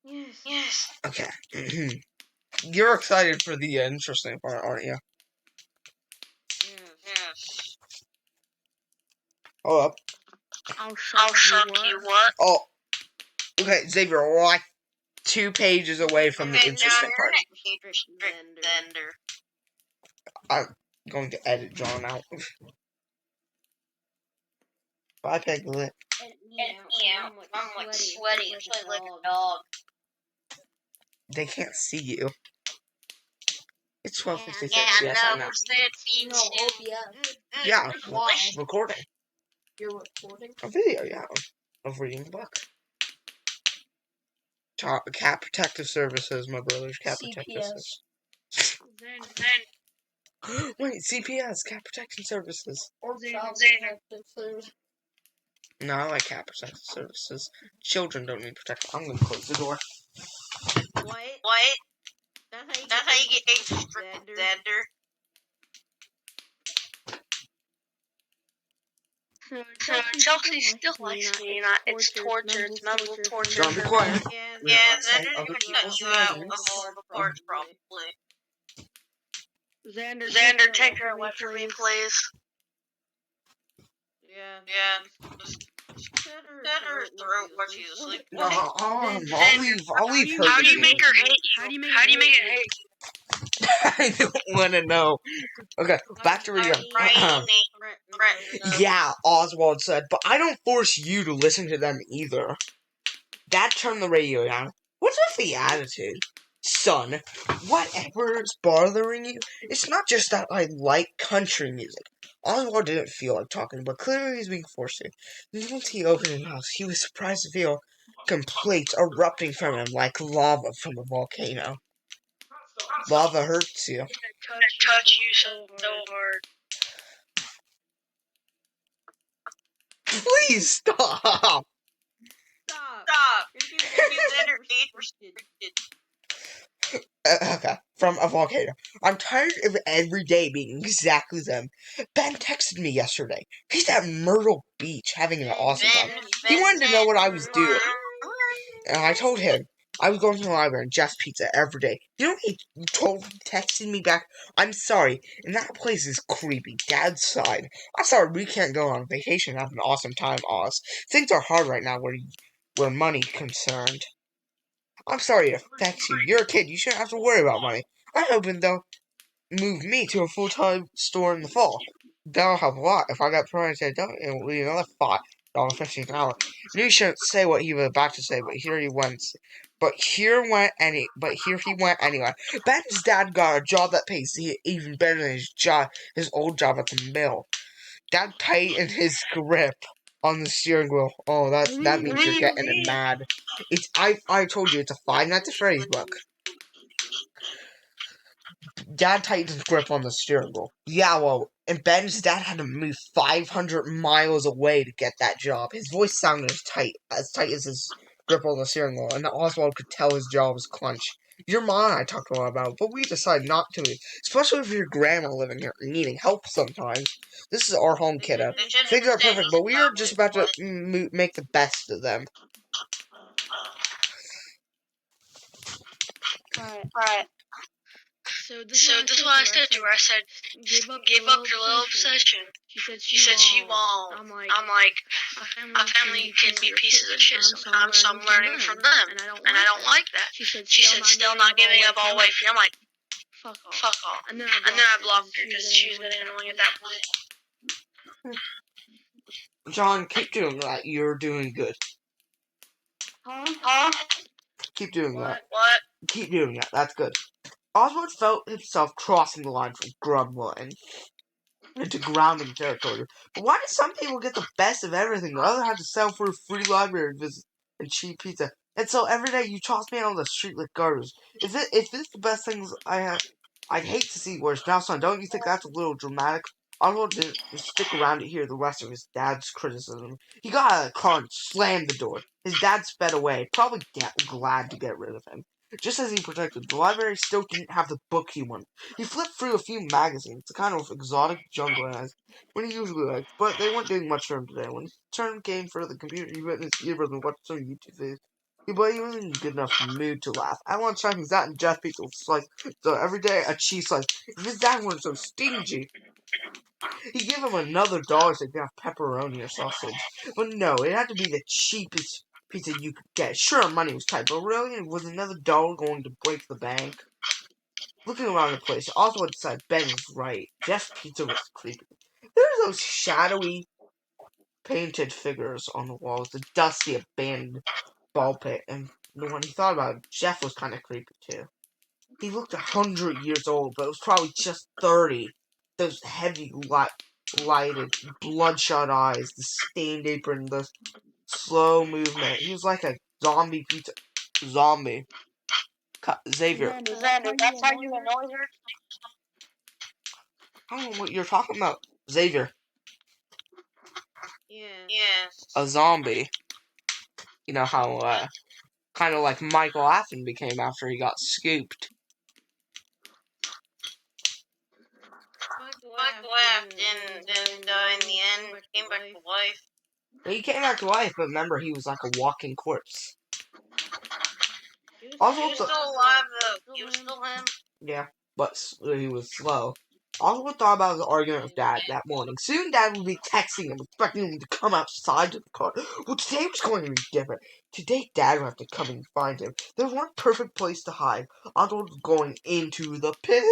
Yes. Okay. You're excited for the interesting part, aren't you? Yes. Hold up. I'll shock you what? Oh, okay, Xavier, like 2 pages away from the interesting part. I'm going to edit John out. Bye, Piglet. Yeah, I'm like sweaty and play like a dog. They can't see you. It's 12:56. Yeah, Yes, I know. OBS. Yeah, recording. You're recording? A video, yeah, of reading the book. Cat Protective Services, my brother's Cat Protective Services. Wait, CPS, Cat Protection Services. Or Child Protective Services. No, I like Cat Protective Services. Children don't need protection. I'm gonna close the door. What? That's how you get age restricted, Xander. So Chelsea still likes me, and it's torture. It's mental torture. John, be quiet. Yeah, Xander's gonna cut you out of all the parts, probably. Xander, take her away from me, please. Yeah. Just cut her throat while she's asleep. No, I'll leave her. How do you make her hate you? How do you make it hate you? I don't want to know. Okay, back to reading. Yeah, Oswald said, but I don't force you to listen to them either. Dad turned the radio down. What's with the attitude? Son, whatever's bothering you, it's not just that I like country music. Oswald didn't feel like talking, but clearly he's being forced to. Once he opened his mouth, he was surprised to feel complaints erupting from him like lava from a volcano. Lava hurts you. I touch you so hard. Please stop! Stop! You're Xander age restricted. Okay, from a volcano. I'm tired of every day being exactly them. Ben texted me yesterday. He's at Myrtle Beach having an awesome time. He wanted to know what I was doing. And I told him I was going to the library and Jeff's Pizza every day. You know what he texted me back? I'm sorry, and that place is creepy. Dad's side. I'm sorry we can't go on vacation and have an awesome time, Oz. Things are hard right now where money's concerned. I'm sorry it affects you. You're a kid. You shouldn't have to worry about money. I'm hoping they'll move me to a full-time store in the fall. That'll help a lot. If I got promoted to adult, it will be another $5.50 an hour. I knew he shouldn't say what he was about to say, but here he went. But here he went anyway. Ben's dad got a job that pays even better than his old job at the mill. Dad tightened his grip on the steering wheel. Oh, that means you're getting it mad. I told you it's a Five Nights at Freddy's book. Dad tightened his grip on the steering wheel. Yeah, well, and Ben's dad had to move 500 miles away to get that job. His voice sounded as tight as his grip on the steering wheel, and Oswald could tell his jaw was clenched. Your mom and I talked a lot about it, but we decided not to, especially with your grandma living here and needing help sometimes. This is our home, kiddo. Things are perfect, but we are just about to make the best of them. Alright. Alright. So this is So what I this is said what to I her. I said to said, her. I said, give up your give up little your little obsession. obsession. She said She she said she won't. won't. I'm like, A my family can be pieces of shit sometimes, sometimes, so I'm learning from them. And I don't And I like don't that. like that. She said, She still said, not still giving not up all the giving way up for you. all I'm the way like, for you. I'm like, fuck off. fuck off. And then I And then I blocked blocked her her because because she she was was getting getting annoying annoying at at that that point. John, keep doing that. You're doing good. point. Huh? Huh? Keep doing What? that. What? Keep doing that. That's good. Oswald felt himself crossing the line from grumbling into grounding territory. But why do some people get the best of everything while others have to settle for a free library visit and cheap pizza? And so every day you toss me out on the street like garbage. If this the best things I have, I'd hate to see worse. Now, son, don't you think that's a little dramatic? Oswald didn't stick around to hear the rest of his dad's criticism. He got out of the car and slammed the door. His dad sped away, probably glad to get rid of him. Just as he predicted, the library still didn't have the book he wanted. He flipped through a few magazines, the kind of exotic junk as when he usually liked, but they weren't doing much for him today. When his turn came for the computer, he went in his earbuds and watched some YouTube videos. But he wasn't in a good enough mood to laugh. At lunchtime, he's out in Jeff Pizza's slice, so every day a cheese slice. If his dad weren't so stingy, he'd give him another dollar to get pepperoni or sausage. But no, it had to be the cheapest pizza you could get. Sure, money was tight, but really, was another dollar going to break the bank? Looking around the place, Oswald decided Ben was right. Jeff's pizza was creepy. There's those shadowy, painted figures on the walls, the dusty, abandoned ball pit, and when he thought about it, Jeff was kind of creepy too. He looked 100 years old, but was probably just 30. Those heavy, lighted, bloodshot eyes, the stained apron, the slow movement. He was like a zombie pizza. Zombie. Xavier. Xander, That's you how annoy you her? annoy her? I don't know what you're talking about. Xavier. Yeah. Yeah. A zombie. You know how, kind of like Michael Affen became after he got scooped. Mike Mike laughed laughed and and didn't die didn't in the die in end. the He came end. back to Came back life. to life. Well, he came back to life, but remember, he was like a walking corpse. He was Oswald still was still alive alive, though. He was though. still He was him. still him. Yeah, but he was slow. Oswald thought about his argument with Dad that morning. Soon Dad would be texting him, expecting him to come outside to the car. Well, today was going to be different. Today Dad would have to come and find him. There was one perfect place to hide. Oswald was going into the pit.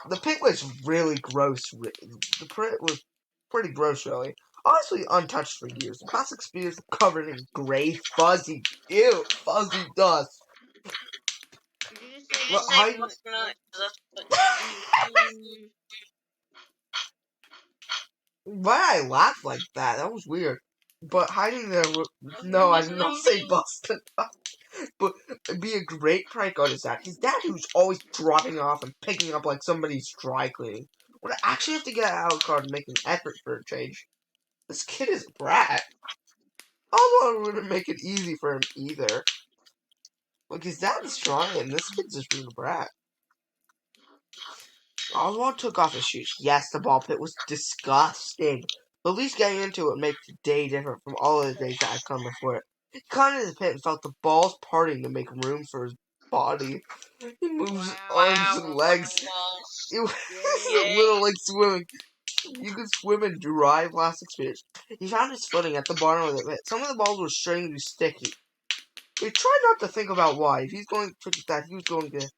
The pit was really gross. The pit was pretty gross, really. Honestly, untouched for years. The plastic spheres were covered in gray, fuzzy dust. Did you just say Well, busted nut? that's Mm. why I laughed like that? That was weird. But hiding there, no, I did not say busted. But it'd be a great prank on his dad. His dad, who's always dropping off and picking up like somebody's dry cleaning, would actually have to get out of the car to make an effort for a change. This kid is a brat. Although it wouldn't make it easy for him either. Like, his dad is trying, and this kid's just being a brat. Oswald took off his shoes. Yes, the ball pit was disgusting. But at least getting into it made today different from all of the days that had come before it. He climbed into the pit and felt the balls parting to make room for his body. He moved his arms and legs. It was a little like swimming. You could swim in dry plastic spheres. He found his footing at the bottom of the pit. Some of the balls were strangely sticky. He tried not to think about why. If he's going to trick his dad, he was going to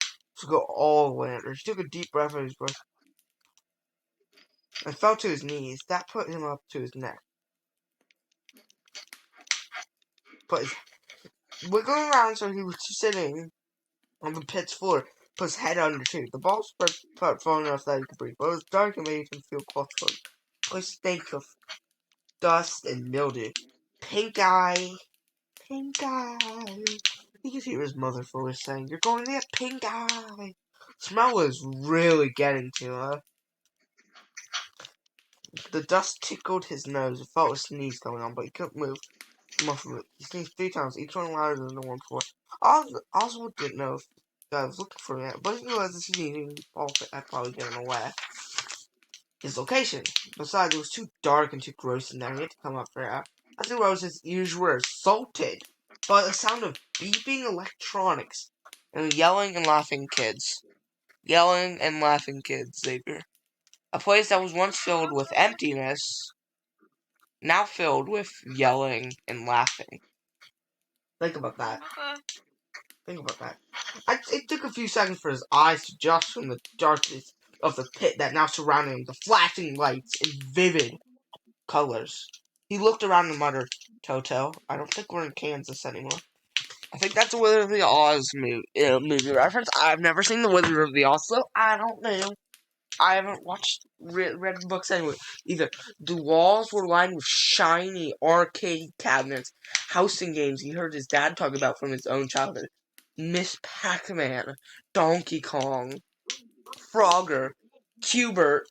go all the way under. He took a deep breath of his breath and fell to his knees. That put him up to his neck. Put his wiggling around so he was sitting on the pit's floor. Put his head under too. The ball spread apart far enough that he could breathe, but it was dark and made him feel claustrophobic. The place stank of dust and mildew. Pink eye. Pink eye. He could hear his mother voice saying, "You're going to get pink eye." Smell was really getting to her. The dust tickled his nose. He felt a sneeze coming on, but he couldn't move. He sneezed 3 times, each one louder than the one before. Oswald didn't know if the guy was looking for him yet, but he realized the sneezing had probably given away his location. Besides, it was too dark and too gross in there. He had to come up for air. As he rose, his ears were assaulted by the sound of beeping electronics and yelling and laughing kids. Yelling and laughing kids, Xavier. A place that was once filled with emptiness, now filled with yelling and laughing. Think about that. Think about that. It took a few seconds for his eyes to adjust from the darkness of the pit that now surrounded him, the flashing lights and vivid colors. He looked around and muttered, Toto, I don't think we're in Kansas anymore. I think that's a Wizard of the Oz movie reference. I've never seen the Wizard of the Oz, so I don't know. I haven't read the books anyway either. The walls were lined with shiny arcade cabinets, housing games he heard his dad talk about from his own childhood. Miss Pac-Man, Donkey Kong, Frogger, Cubert,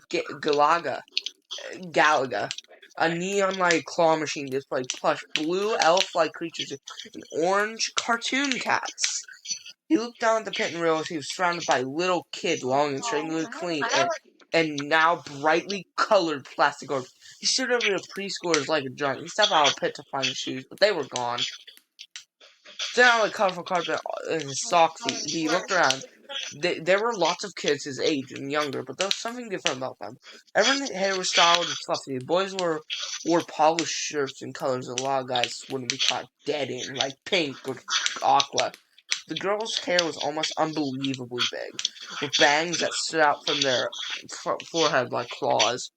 Galaga. A neon-light claw machine displayed plush blue elf-like creatures and orange cartoon cats. He looked down at the pit and realized he was surrounded by little kids, long and strangely clean, and now brightly colored plastic orbs. He stood over the preschoolers like a giant. He stepped out of the pit to find his shoes, but they were gone. Standing on the colorful carpet in his socks, he looked around. There were lots of kids his age and younger, but there was something different about them. Everyone's hair was styled and fluffy. The boys wore polished shirts in colors a lot of guys wouldn't be caught dead in, like pink or aqua. The girl's hair was almost unbelievably big, with bangs that stood out from their forehead like claws.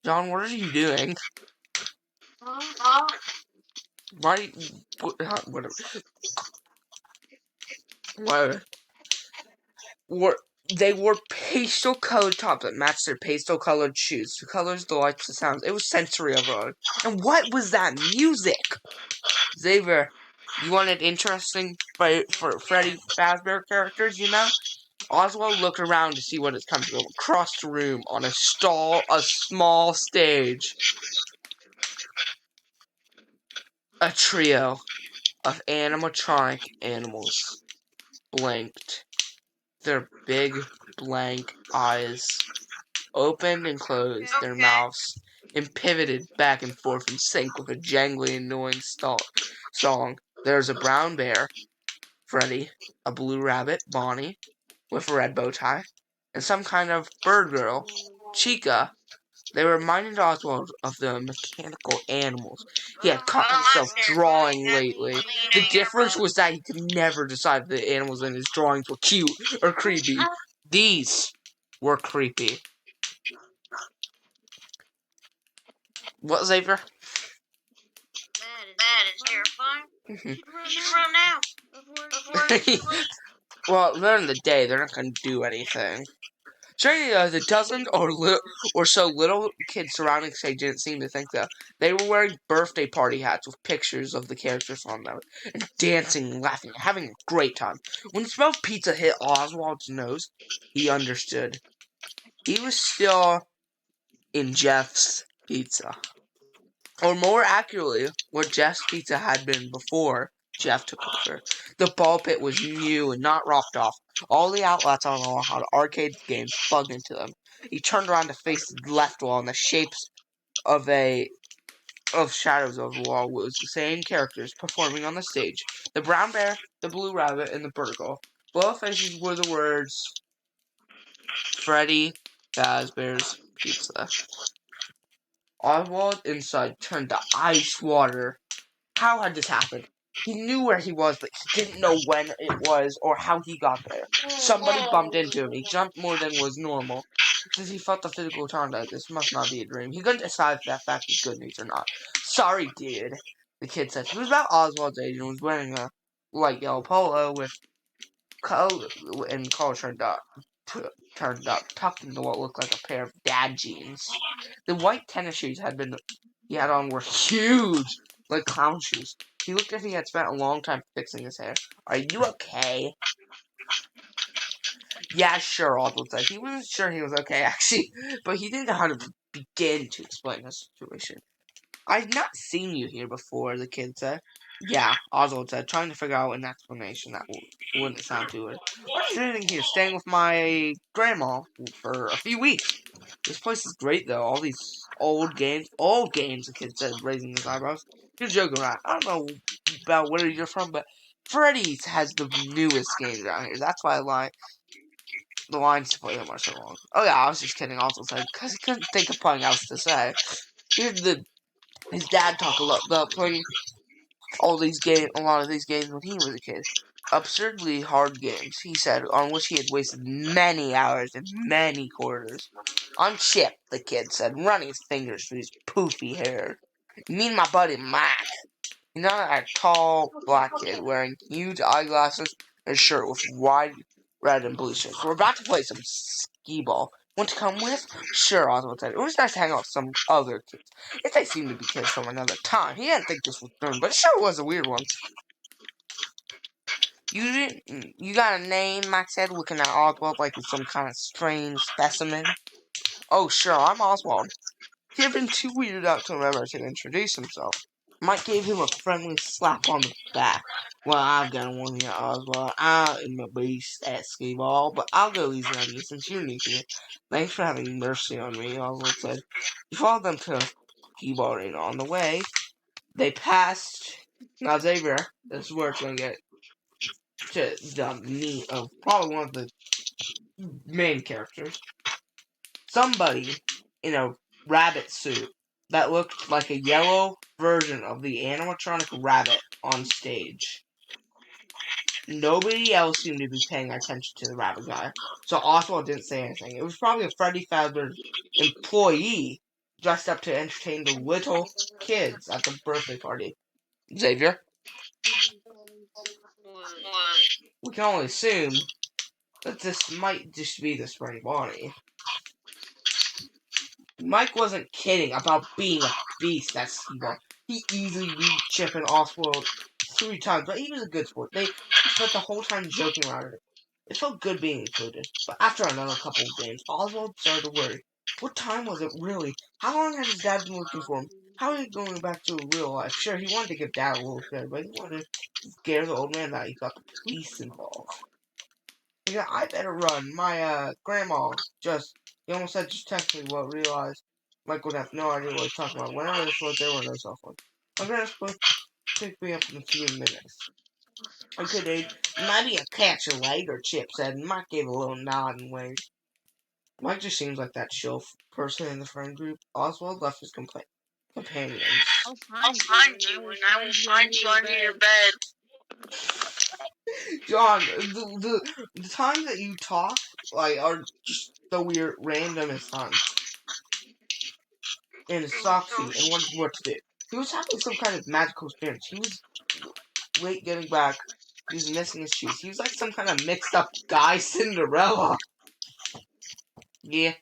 John, what are you doing? Why? Whatever. Whatever. They wore pastel-colored tops that matched their pastel-colored shoes. The colors, the lights, the sounds. It was sensory overload. And what was that music? Xavier, you wanted interesting for Freddy Fazbear characters, you know? Oswald looked around to see what had come from across the room on a small stage. A trio of animatronic animals blinked. Their big, blank eyes opened and closed their mouths and pivoted back and forth in sync with a jangly, annoying song. There's a brown bear, Freddy, a blue rabbit, Bonnie, with a red bow tie, and some kind of bird girl, Chica. They reminded Oswald of the mechanical animals he had caught himself drawing lately. The difference was that he could never decide if the animals in his drawings were cute or creepy. These were creepy. What, Xavier? That is terrifying. You You should should run run now before it's before too it's late. Well, they're in the day. They're not going to do anything. Strangely, the dozen or so little kids surrounding Sage didn't seem to think so. They were wearing birthday party hats with pictures of the characters on them, and dancing, laughing, having a great time. When the smell of pizza hit Oswald's nose, he understood. He was still in Jeff's pizza. Or more accurately, what Jeff's pizza had been before Jeff took over. The ball pit was new and not rocked off. All the outlets on the wall had arcade games plugged into them. He turned around to face the left wall, and the shapes of shadows of the wall was the same characters performing on the stage. The brown bear, the blue rabbit, and the bird girl. Below faces were the words Freddy Fazbear's Pizza. Oswald inside turned to ice water. How had this happened? He knew where he was, but he didn't know when it was or how he got there. Somebody bumped into him. He jumped more than was normal. Since he felt the physical contact, this must not be a dream. He couldn't decide if that fact was good news or not. Sorry, dude, the kid said. He was about Oswald's age and was wearing a light yellow polo with collar turned up, tucked into what looked like a pair of dad jeans. The white tennis shoes he had on were huge, like clown shoes. He looked as if he had spent a long time fixing his hair. Are you okay? Yeah, sure, Oswald said. He wasn't sure he was okay, actually, but he didn't know how to begin to explain the situation. I've not seen you here before, the kid said. Yeah, Oswald said, trying to figure out an explanation that wouldn't sound too weird. I'm sitting here staying with my grandma for a few weeks. This place is great, though. All these old games, the kid said, raising his eyebrows. You're joking, right? I don't know about where you're from, but Freddy's has the newest games around here. That's why the lines to play them are so long. Oh yeah, I was just kidding, Oswald said, because he couldn't think of something else to say. His dad talked a lot about playing a lot of these games when he was a kid. Absurdly hard games, he said, on which he had wasted many hours and many quarters. On Chip, the kid said, running his fingers through his poofy hair. You mean my buddy Mac? He's not a tall black kid wearing huge eyeglasses and a shirt with wide red and blue stripes. We're about to play some skee-ball. Want to come with? Sure, Oswald said. It was nice to hang out with some other kids. If they seemed to be kids from another time. He didn't think this was done, but it sure was a weird one. You got a name? Max said, looking at Oswald like he's some kind of strange specimen. Oh, sure, I'm Oswald. He had been too weirded out to remember to introduce himself. Mike gave him a friendly slap on the back. Well, I've got one here, Oswald. I am a beast at skee-ball, but I'll go easy on you since you're new here. Thanks for having mercy on me, Oswald said. He followed them to a skee-ball arena. On the way, they passed... Now, Xavier, this is where it's going to get to the meat of probably one of the main characters. Somebody in a rabbit suit that looked like a yellow version of the animatronic rabbit on stage. Nobody else seemed to be paying attention to the rabbit guy, so Oswald didn't say anything. It was probably a Freddy Fazbear employee dressed up to entertain the little kids at the birthday party. Xavier? We can only assume that this might just be the spring Bonnie. Mike wasn't kidding about being a beast at skee-ball. He easily beat Chip and Oswald 3 times, but he was a good sport. They spent the whole time joking around it. It felt good being included. But after another couple of games, Oswald started to worry. What time was it, really? How long had his dad been looking for him? How was he going back to real life? Sure, he wanted to give Dad a little share, but he wanted to scare the old man that he got the police involved. Yeah, I better run. My, grandma he almost said just text me, but realized Mike would have no idea what he's talking about. Whenever this was, there were no cell phones. My grandma's supposed to pick me up in a few minutes. Okay, dude. Might be a catch you later, Chip said, and Mike gave a little nod and waved. Mike just seems like that chill person in the friend group. Oswald left his companions. I'll I'll find you find and I you will and I will find you find under you your under your bed. bed. John, the times that you talk, like, are just the weird, randomest times. In his sock suit and wondered what to do. He was having some kind of magical experience. He was late getting back. He was missing his shoes. He was like some kind of mixed up guy Cinderella. Yeah.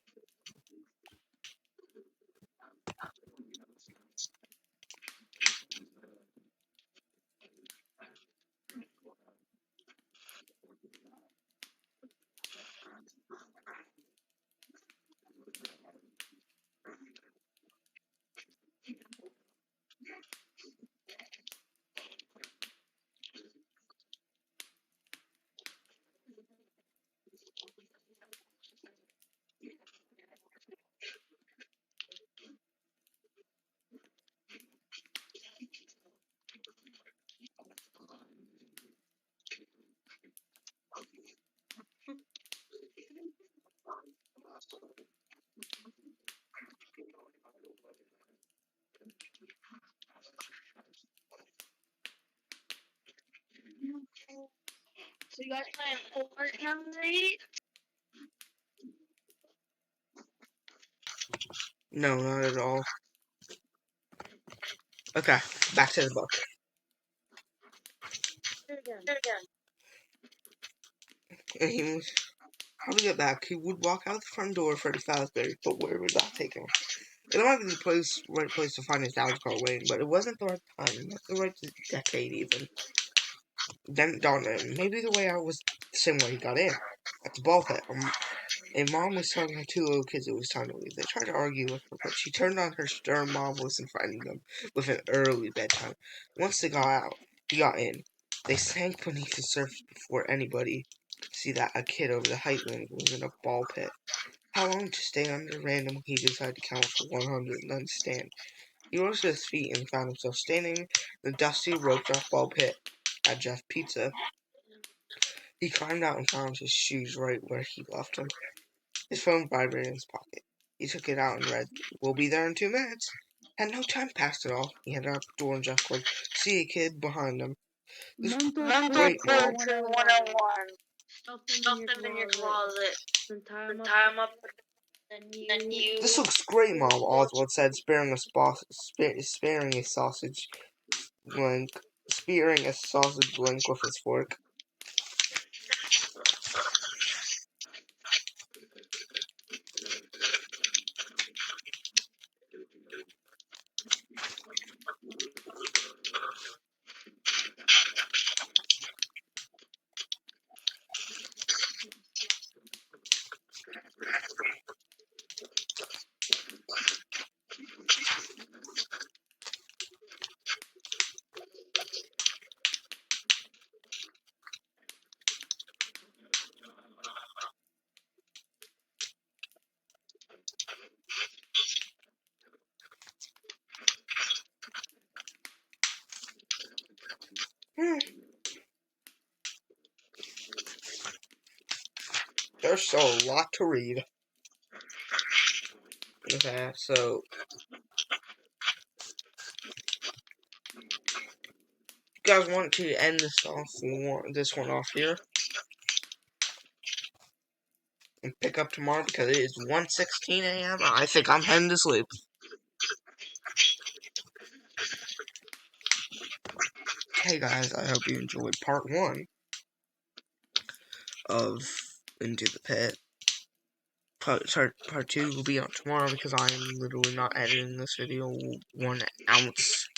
So you guys playing Fortnite? No, not at all. Okay, back to the book. And he was, how to get back? He would walk out the front door of Freddy Fazbear, but where would that take him? It might be the right place to find his dad's car waiting, but it wasn't the right time, not the right decade even. Then it dawned on him, maybe the way out was the same way he got in. At the ball pit. A mom was telling her two little kids it was time to leave. They tried to argue with her, but she turned on her stern mom voice and frightened them with an early bedtime. Once they got out, he got in. They sank beneath the surface before anybody could see that a kid over the height limit was in a ball pit. How long to stay under? Randomly, he decided to count to 100 and then stand. He rose to his feet and found himself standing in the dusty, roped-off ball pit at Jeff Pizza. He climbed out and found his shoes right where he left them. His phone vibrated in his pocket. He took it out and read, "We'll be there in 2 minutes." Had no time passed at all. He headed out the door and Jeff called, "See a kid behind him." This Mental great torture mom. 101. Stuff them in your closet. Then tie them up. Then This you looks great, Mom, Oswald said, sparing a sausage blank, spearing a sausage blank with his fork. There's still a lot to read. Okay, so you guys want to end this one off here and pick up tomorrow because it is 1:16 a.m. I think I'm heading to sleep. Okay, guys, I hope you enjoyed part 1 of Into the Pit. Part 2 will be out tomorrow because I am literally not editing this video 1 ounce.